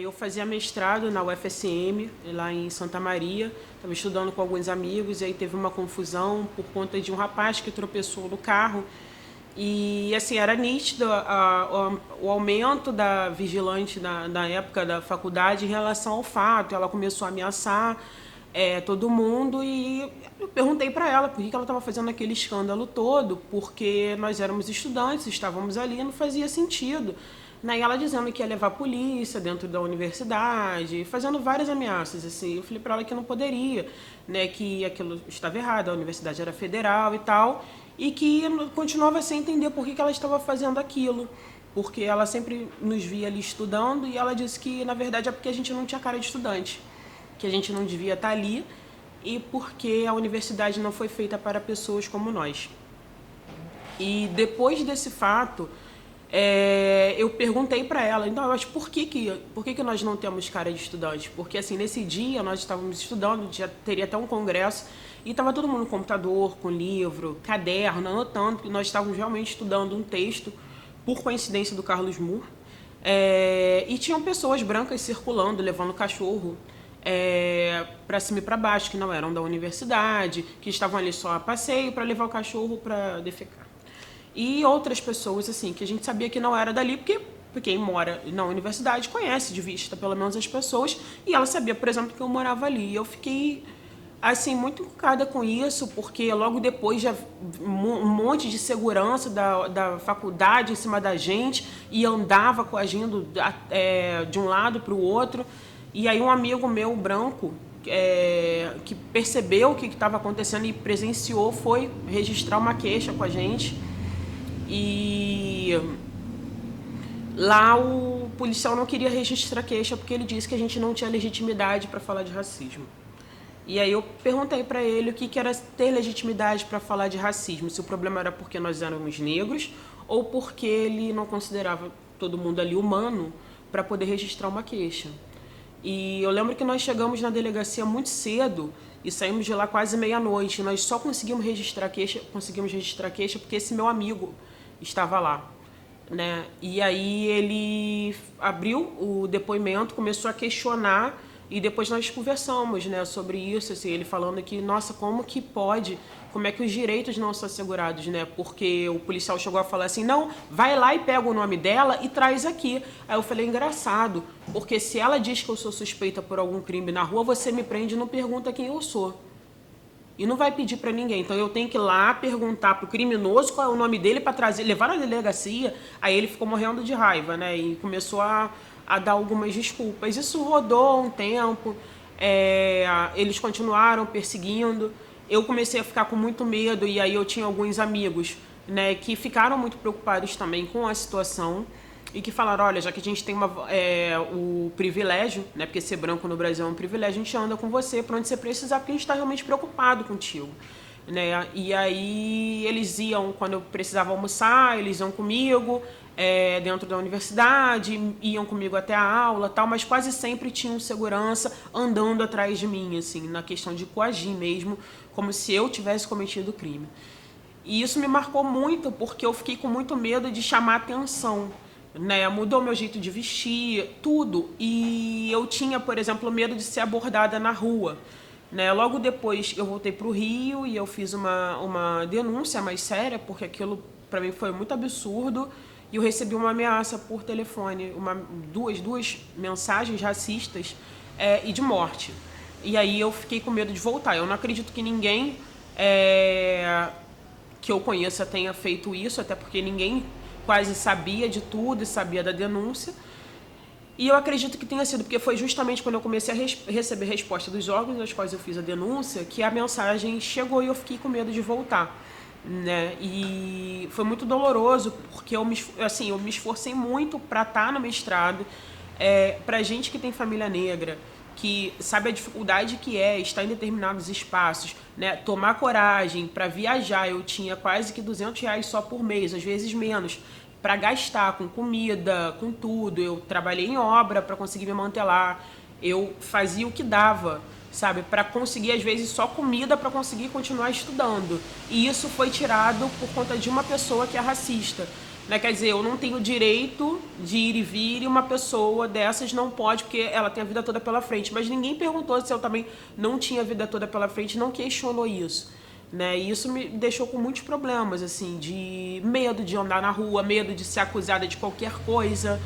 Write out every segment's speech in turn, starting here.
Eu fazia mestrado na UFSM, lá em Santa Maria. Estava estudando com alguns amigos e aí teve uma confusão por conta de um rapaz que tropeçou no carro. E, assim, era nítido o aumento da vigilante na época da faculdade em relação ao fato. Ela começou a ameaçar todo mundo e eu perguntei para ela por que ela estava fazendo aquele escândalo todo, porque nós éramos estudantes, estávamos ali, não fazia sentido. E ela dizendo que ia levar a polícia dentro da universidade, fazendo várias ameaças, assim. Eu falei para ela que não poderia, né, que aquilo estava errado, a universidade era federal e tal, e que continuava sem entender por que ela estava fazendo aquilo, porque ela sempre nos via ali estudando e ela disse que, na verdade, é porque a gente não tinha cara de estudante, que a gente não devia estar ali e porque a universidade não foi feita para pessoas como nós. E depois desse fato, eu perguntei para ela, então, mas por que nós não temos cara de estudante? Porque, assim, nesse dia nós estávamos estudando, já teria até um congresso, e estava todo mundo no computador, com livro, caderno, anotando, que nós estávamos realmente estudando um texto, por coincidência, do Carlos Moore, e tinham pessoas brancas circulando, levando cachorro para cima e para baixo, que não eram da universidade, que estavam ali só a passeio para levar o cachorro para defecar. E outras pessoas, assim, que a gente sabia que não era dali, porque quem mora na universidade conhece de vista, pelo menos, as pessoas, e ela sabia, por exemplo, que eu morava ali. E eu fiquei, assim, muito encucada com isso, porque logo depois já um monte de segurança da faculdade em cima da gente e andava coagindo de um lado para o outro. E aí um amigo meu, branco, que percebeu o que estava acontecendo e presenciou, foi registrar uma queixa com a gente. E lá o policial não queria registrar queixa porque ele disse que a gente não tinha legitimidade para falar de racismo. E aí eu perguntei para ele o que era ter legitimidade para falar de racismo, se o problema era porque nós éramos negros ou porque ele não considerava todo mundo ali humano para poder registrar uma queixa. E eu lembro que nós chegamos na delegacia muito cedo e saímos de lá quase meia-noite. Nós só conseguimos registrar queixa porque esse meu amigo estava lá, né? E aí ele abriu o depoimento, começou a questionar e depois nós conversamos, né, sobre isso, assim, ele falando que, nossa, como que pode, como é que os direitos não são assegurados, né? Porque o policial chegou a falar assim, não, vai lá e pega o nome dela e traz aqui. Aí eu falei, engraçado, porque se ela diz que eu sou suspeita por algum crime na rua, você me prende e não pergunta quem eu sou. E não vai pedir para ninguém. Então eu tenho que ir lá perguntar pro criminoso qual é o nome dele para trazer, levar na delegacia. Aí ele ficou morrendo de raiva, né? E começou a dar algumas desculpas. Isso rodou um tempo. Eles continuaram perseguindo. Eu comecei a ficar com muito medo e aí eu tinha alguns amigos, né, que ficaram muito preocupados também com a situação e que falaram, olha, já que a gente tem o privilégio, né, porque ser branco no Brasil é um privilégio, a gente anda com você para onde você precisar, porque a gente está realmente preocupado contigo, né? E aí eles iam, quando eu precisava almoçar, eles iam comigo dentro da universidade, iam comigo até a aula, tal, mas quase sempre tinham segurança andando atrás de mim, assim, na questão de coagir mesmo, como se eu tivesse cometido o crime. E isso me marcou muito, porque eu fiquei com muito medo de chamar atenção, né? Mudou meu jeito de vestir, tudo. E eu tinha, por exemplo, medo de ser abordada na rua, né? Logo depois eu voltei para o Rio e eu fiz uma denúncia mais séria, porque aquilo para mim foi muito absurdo. E eu recebi uma ameaça por telefone, duas mensagens racistas e de morte. E aí eu fiquei com medo de voltar. Eu não acredito que ninguém que eu conheça tenha feito isso, até porque ninguém quase sabia de tudo e sabia da denúncia. E eu acredito que tenha sido, porque foi justamente quando eu comecei a receber resposta dos órgãos aos quais eu fiz a denúncia, que a mensagem chegou e eu fiquei com medo de voltar, né? E foi muito doloroso, porque eu me esforcei muito para estar no mestrado, para gente que tem família negra, que sabe a dificuldade que é estar em determinados espaços, né? Tomar coragem para viajar. Eu tinha quase que R$ 200 só por mês, às vezes menos, para gastar com comida, com tudo. Eu trabalhei em obra para conseguir me manter lá. Eu fazia o que dava, sabe? Para conseguir, às vezes, só comida para conseguir continuar estudando. E isso foi tirado por conta de uma pessoa que é racista. Né? Quer dizer, eu não tenho direito de ir e vir e uma pessoa dessas não pode, porque ela tem a vida toda pela frente. Mas ninguém perguntou se eu também não tinha a vida toda pela frente, não questionou isso. Né? E isso me deixou com muitos problemas, assim, de medo de andar na rua, medo de ser acusada de qualquer coisa.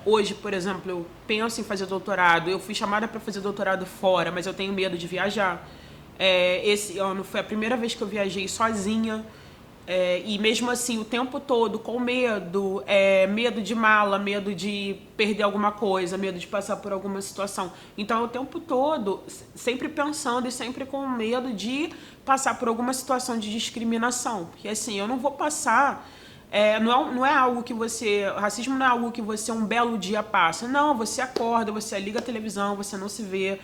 Hoje, por exemplo, eu penso em fazer doutorado, eu fui chamada para fazer doutorado fora, mas eu tenho medo de viajar. Esse ano foi a primeira vez que eu viajei sozinha. E mesmo assim, o tempo todo com medo, medo de mala, medo de perder alguma coisa, medo de passar por alguma situação. Então, o tempo todo, sempre pensando e sempre com medo de passar por alguma situação de discriminação. Porque assim, eu não vou passar... não é algo que você... Racismo não é algo que você um belo dia passa. Não, você acorda, você liga a televisão, você não se vê.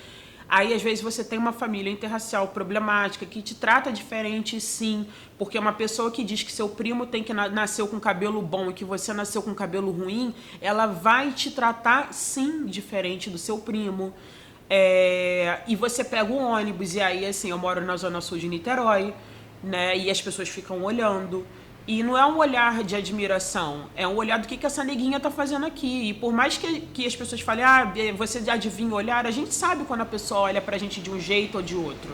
Aí, às vezes, você tem uma família interracial problemática que te trata diferente, sim, porque uma pessoa que diz que seu primo nasceu com cabelo bom e que você nasceu com cabelo ruim, ela vai te tratar, sim, diferente do seu primo. E você pega o ônibus, e aí, assim, eu moro na Zona Sul de Niterói, né, e as pessoas ficam olhando. E não é um olhar de admiração, é um olhar do que essa neguinha tá fazendo aqui. E por mais que as pessoas falem, você adivinha o olhar, a gente sabe quando a pessoa olha pra gente de um jeito ou de outro.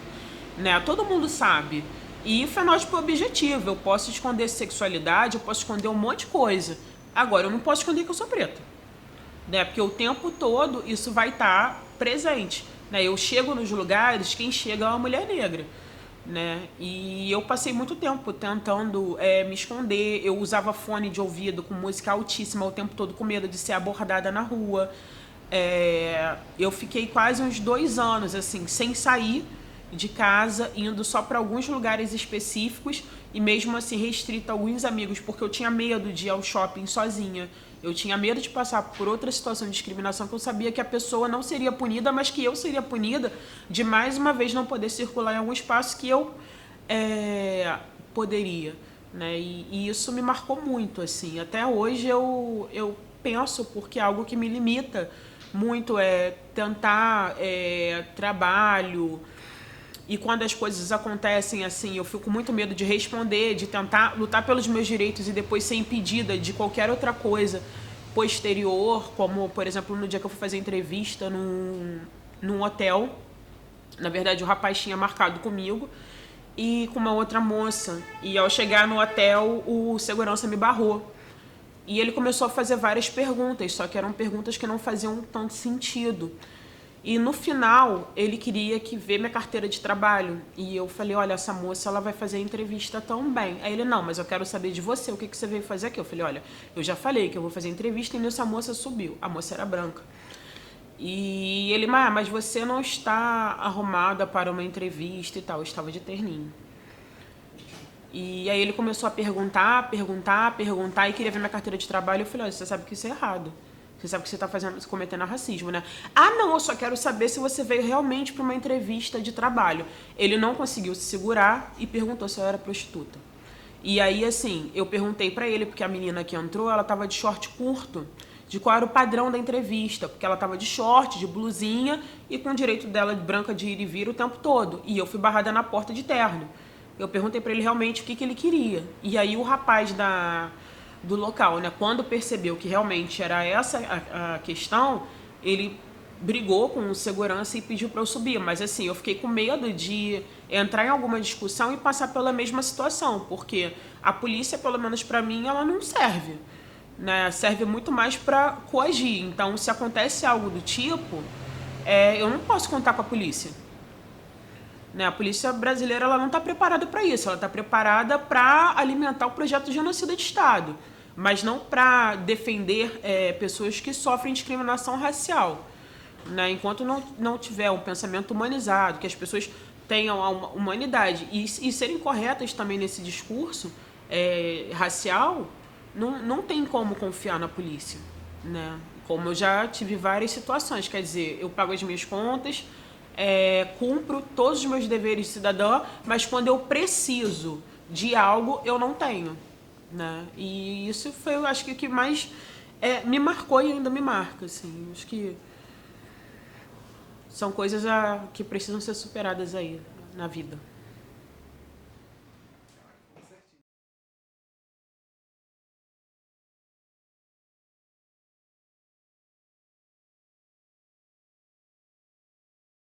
Né? Todo mundo sabe. E fenótipo objetivo, eu posso esconder sexualidade, eu posso esconder um monte de coisa. Agora, eu não posso esconder que eu sou preta. Né? Porque o tempo todo isso vai estar presente. Né? Eu chego nos lugares, quem chega é uma mulher negra. Né? E eu passei muito tempo tentando me esconder. Eu usava fone de ouvido com música altíssima o tempo todo, com medo de ser abordada na rua. Eu fiquei quase uns 2 anos assim, sem sair de casa, indo só para alguns lugares específicos e mesmo assim restrita a alguns amigos, porque eu tinha medo de ir ao shopping sozinha. Eu tinha medo de passar por outra situação de discriminação, que eu sabia que a pessoa não seria punida, mas que eu seria punida de mais uma vez não poder circular em algum espaço que eu poderia. Né? E isso me marcou muito, assim. Até hoje eu penso, porque é algo que me limita muito, tentar trabalho. E quando as coisas acontecem assim, eu fico com muito medo de responder, de tentar lutar pelos meus direitos e depois ser impedida de qualquer outra coisa posterior, como, por exemplo, no dia que eu fui fazer entrevista num hotel. Na verdade, o rapaz tinha marcado comigo e com uma outra moça. E ao chegar no hotel, o segurança me barrou. E ele começou a fazer várias perguntas, só que eram perguntas que não faziam tanto sentido. E no final, ele queria ver minha carteira de trabalho. E eu falei, olha, essa moça ela vai fazer a entrevista também. Aí ele, não, mas eu quero saber de você, o que você veio fazer aqui? Eu falei, olha, eu já falei que eu vou fazer entrevista e nisso a moça subiu. A moça era branca. E ele, mas você não está arrumada para uma entrevista e tal. Eu estava de terninho. E aí ele começou a perguntar e queria ver minha carteira de trabalho. Eu falei, olha, você sabe que isso é errado. Você sabe que você está cometendo racismo, né? Ah, não, eu só quero saber se você veio realmente para uma entrevista de trabalho. Ele não conseguiu se segurar e perguntou se eu era prostituta. E aí, assim, eu perguntei para ele, porque a menina que entrou, ela estava de short curto, de qual era o padrão da entrevista, porque ela estava de short, de blusinha e com o direito dela branca de ir e vir o tempo todo. E eu fui barrada na porta de terno. Eu perguntei para ele realmente o que ele queria. E aí o rapaz do local, né, quando percebeu que realmente era essa a questão, ele brigou com o segurança e pediu para eu subir. Mas assim, eu fiquei com medo de entrar em alguma discussão e passar pela mesma situação, porque a polícia, pelo menos para mim, ela não serve. Né? Serve muito mais para coagir. Então, se acontece algo do tipo, eu não posso contar com a polícia. Né? A polícia brasileira ela não está preparada para isso. Ela está preparada para alimentar o projeto de genocida de Estado, mas não para defender pessoas que sofrem discriminação racial. Né? Enquanto não tiver um pensamento humanizado, que as pessoas tenham a humanidade e serem corretas também nesse discurso racial, não tem como confiar na polícia. Né? Como eu já tive várias situações, quer dizer, eu pago as minhas contas, cumpro todos os meus deveres de cidadã, mas quando eu preciso de algo, eu não tenho. Né? E isso foi, eu acho que o que mais me marcou e ainda me marca. Assim. Acho que são coisas que precisam ser superadas aí na vida.